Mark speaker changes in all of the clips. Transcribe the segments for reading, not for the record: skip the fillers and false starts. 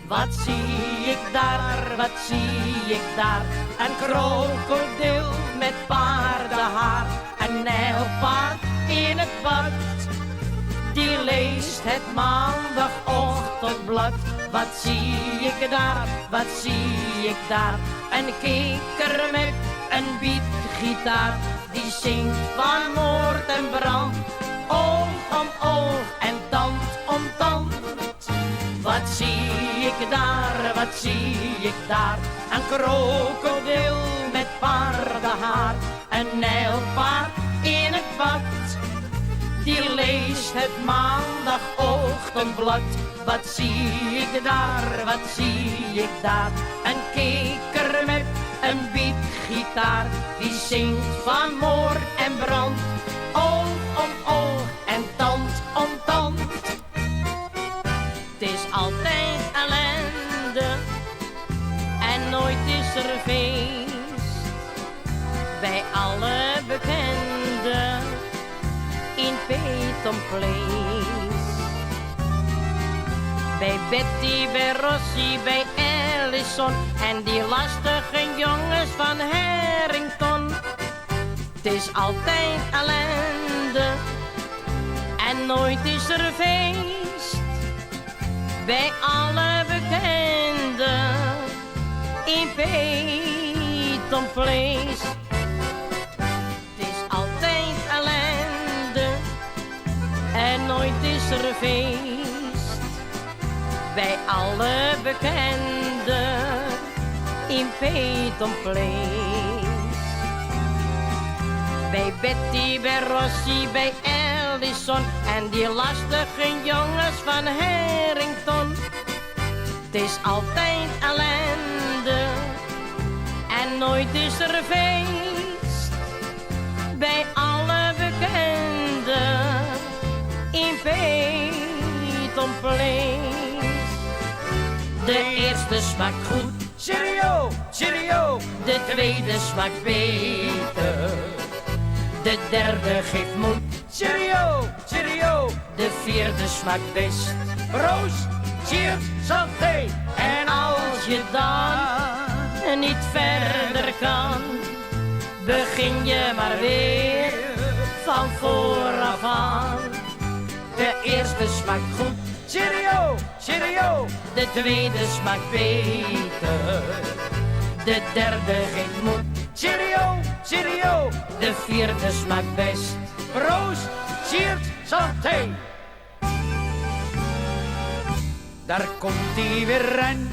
Speaker 1: Wat zie ik daar, wat zie ik daar? Een krokodil met paardenhaar. Een nijlpaard in het bad. Die leest het maandagochtendblad. Wat zie ik daar, wat zie ik daar? Een kikker met een bietgitaar. Die zingt van moord en brand. Oog om oog en tand om tand. Wat zie ik daar, wat zie ik daar? Een krokodil met paardenhaar. Een nijlpaard in het bad. Die leest het maandagochtendblad. Wat zie ik daar, wat zie ik daar? Een kikker met een bietgitaar. Die zingt van moord en brand. Oog om oog en tand om tand. Het is altijd ellende en nooit is er feest. Bij alle bekenden in Peyton Place. Bij Betty, bij Rossi, bij Ellison en die lastige jongens van Harrington. Het is altijd ellende en nooit is er feest. Bij alle bekenden in Peyton Place. Het is altijd ellende en nooit is er feest. Bij alle bekenden in Peyton Place. Bij Betty, bij Rossi, bij Ellison en die lastige jongens van Harrington. Het is altijd ellende en nooit is er feest. Bij alle bekenden in Peyton Place. De eerste smaakt goed,
Speaker 2: Cheerio, cheerio.
Speaker 1: de tweede smaakt beter. De derde geeft moed,
Speaker 2: Cheerio, cheerio.
Speaker 1: de vierde smaakt best.
Speaker 2: Proost, cheers, santé.
Speaker 1: En als je dan niet verder kan, begin je maar weer van vooraf aan. De eerste smaakt goed,
Speaker 2: Cheerio, cheerio.
Speaker 1: de tweede smaakt beter. De derde geeft moed,
Speaker 2: Cheerio, cheerio.
Speaker 1: de vierde smaakt best.
Speaker 2: Proost, cheers, santé. Daar komt hij weer aan,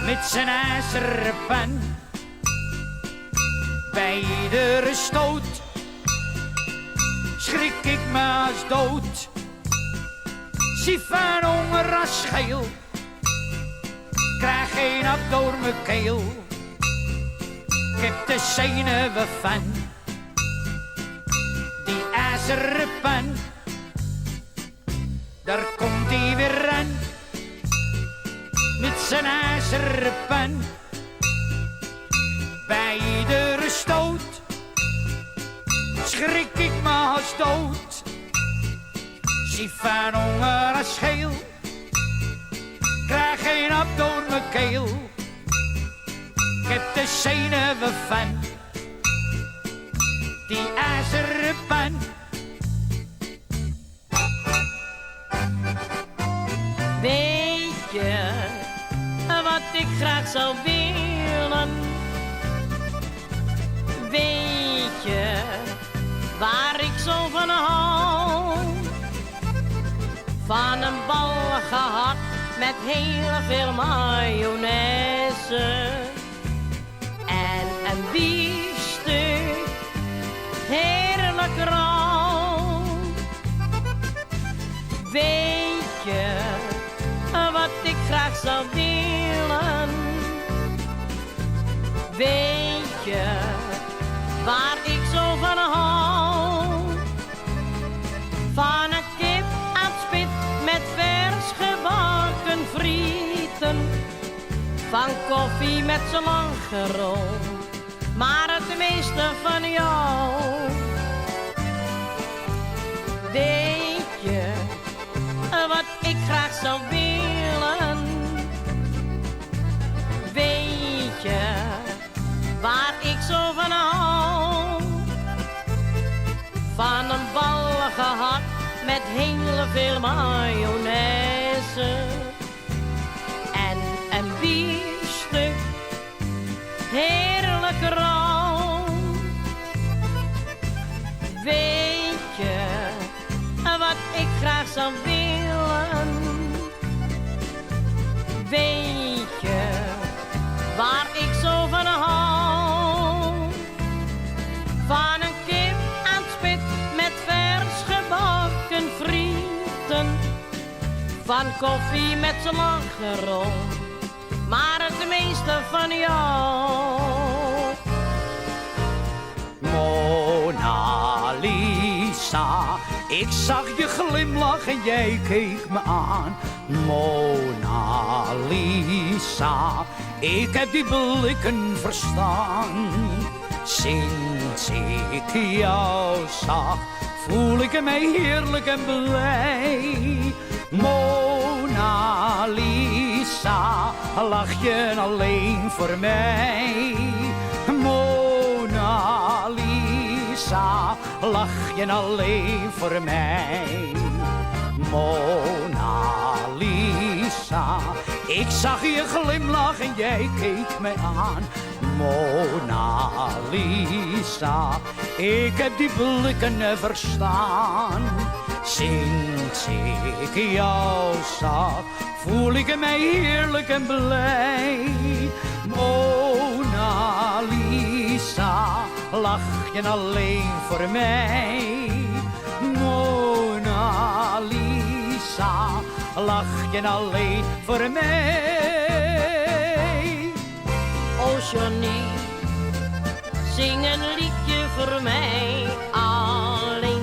Speaker 2: met zijn ijzeren pen. Bij iedere stoot schrik ik me als dood. Zie van honger als scheel, krijg geen hap door mijn keel. Ik heb de zenuwen van die ijzeren pen. Daar komt hij weer aan, met zijn ijzeren pen. Bij iedere stoot schrik ik me als dood. Zie van honger als scheel, krijg geen hap door mijn keel. Ik heb de zenuwen van die ijzeren pen.
Speaker 1: Weet je wat ik graag zou willen? Weet je waar ik zo van hou? Van een bal gehakt met heel veel mayonaise en een biefstuk heerlijk rauw. Weet je wat ik graag zou willen? Weet je waar ik zo van hou? Van een kip aan het spit met vers gebakken frieten. Van koffie met slagroom, maar het meeste van jou. zou willen. Weet je waar ik zo van hou? Van een bal gehad met heel veel mayonaise en een biefstuk heerlijk rauw. Weet je wat ik graag zou willen? Weet je waar ik zo van hou? Van een kip aan het spit met vers gebakken frieten, van koffie met slagroom, maar het meeste van jou.
Speaker 2: Mona Lisa, ik zag je glimlach en jij keek me aan. Mona Lisa, ik heb die blikken verstaan. Sinds ik jou zag, voel ik mij heerlijk en blij. Mona Lisa, lach je alleen voor mij? Mona Lisa, lach je alleen voor mij? Mona Lisa, ik zag je glimlach en jij keek mij aan. Mona Lisa, ik heb die blikken verstaan. Sinds ik jou zag, voel ik mij heerlijk en blij. Mona Lisa, lach je alleen voor mij? Mona Lisa, lach je alleen voor mij?
Speaker 1: Oh Johnny, zing een liedje voor mij alleen.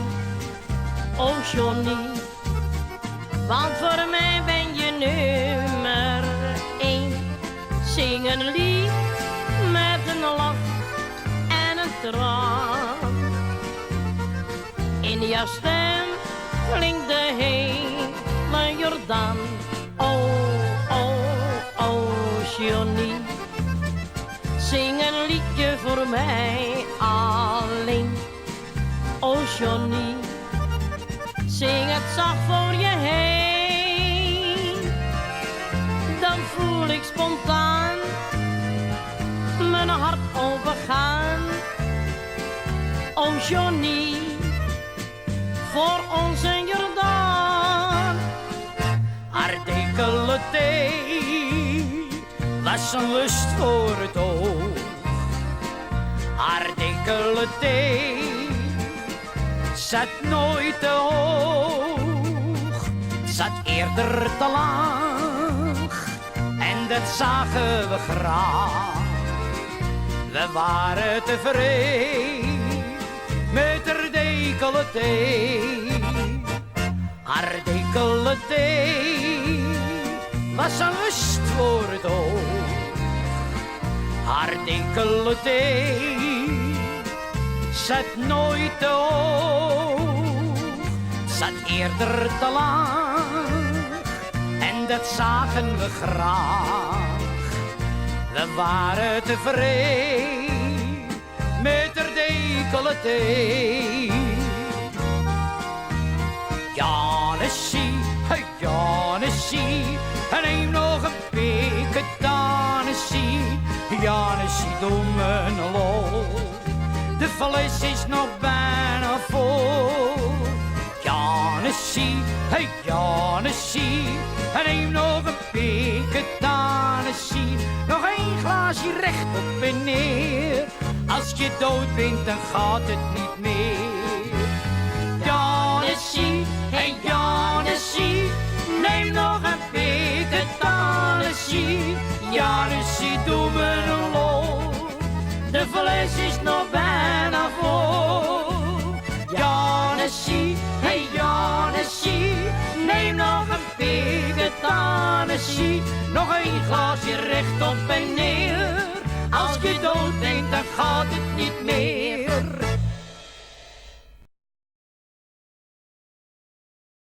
Speaker 1: Oh Johnny, want voor mij ben je nummer 1. Zing een lied met een lach en een traan. In jouw stem klinkt de hele Jordaan. Oh, oh, oh Johnny, zing een liedje voor mij alleen. Oh Johnny, zing het zacht voor je heen. Dan voel ik spontaan mijn hart overgaan. Oh Johnny, voor ons een Jordaan.
Speaker 2: Haar decolleté was een lust voor het oog. Haar decolleté zat nooit te hoog, zat eerder te laag en dat zagen we graag. We waren tevreden met haar decolleté. Haar decolleté was een lust voor het oog. Haar decolleté zat nooit te hoog, zat eerder te laag en dat zagen we graag. We waren tevreden met haar decolleté. Janessie, hey Janessie, en neem nog een pik Janessie. Janessie, doe me een lol, de fles is nog bijna vol. Janessie, hey Janessie, en neem nog een pik Janessie. Nog een glaasje rechtop en neer, als je dood bent dan gaat het niet meer. Janessie, hey Janessie, neem nog een pik Janessie. Janessie, doe me een lol, de fles is nog bijna vol. Janessie, hey Janessie, neem nog een pik Janessie. Nog een glaasje rechtop en neer, als je dood bent dan gaat het niet meer.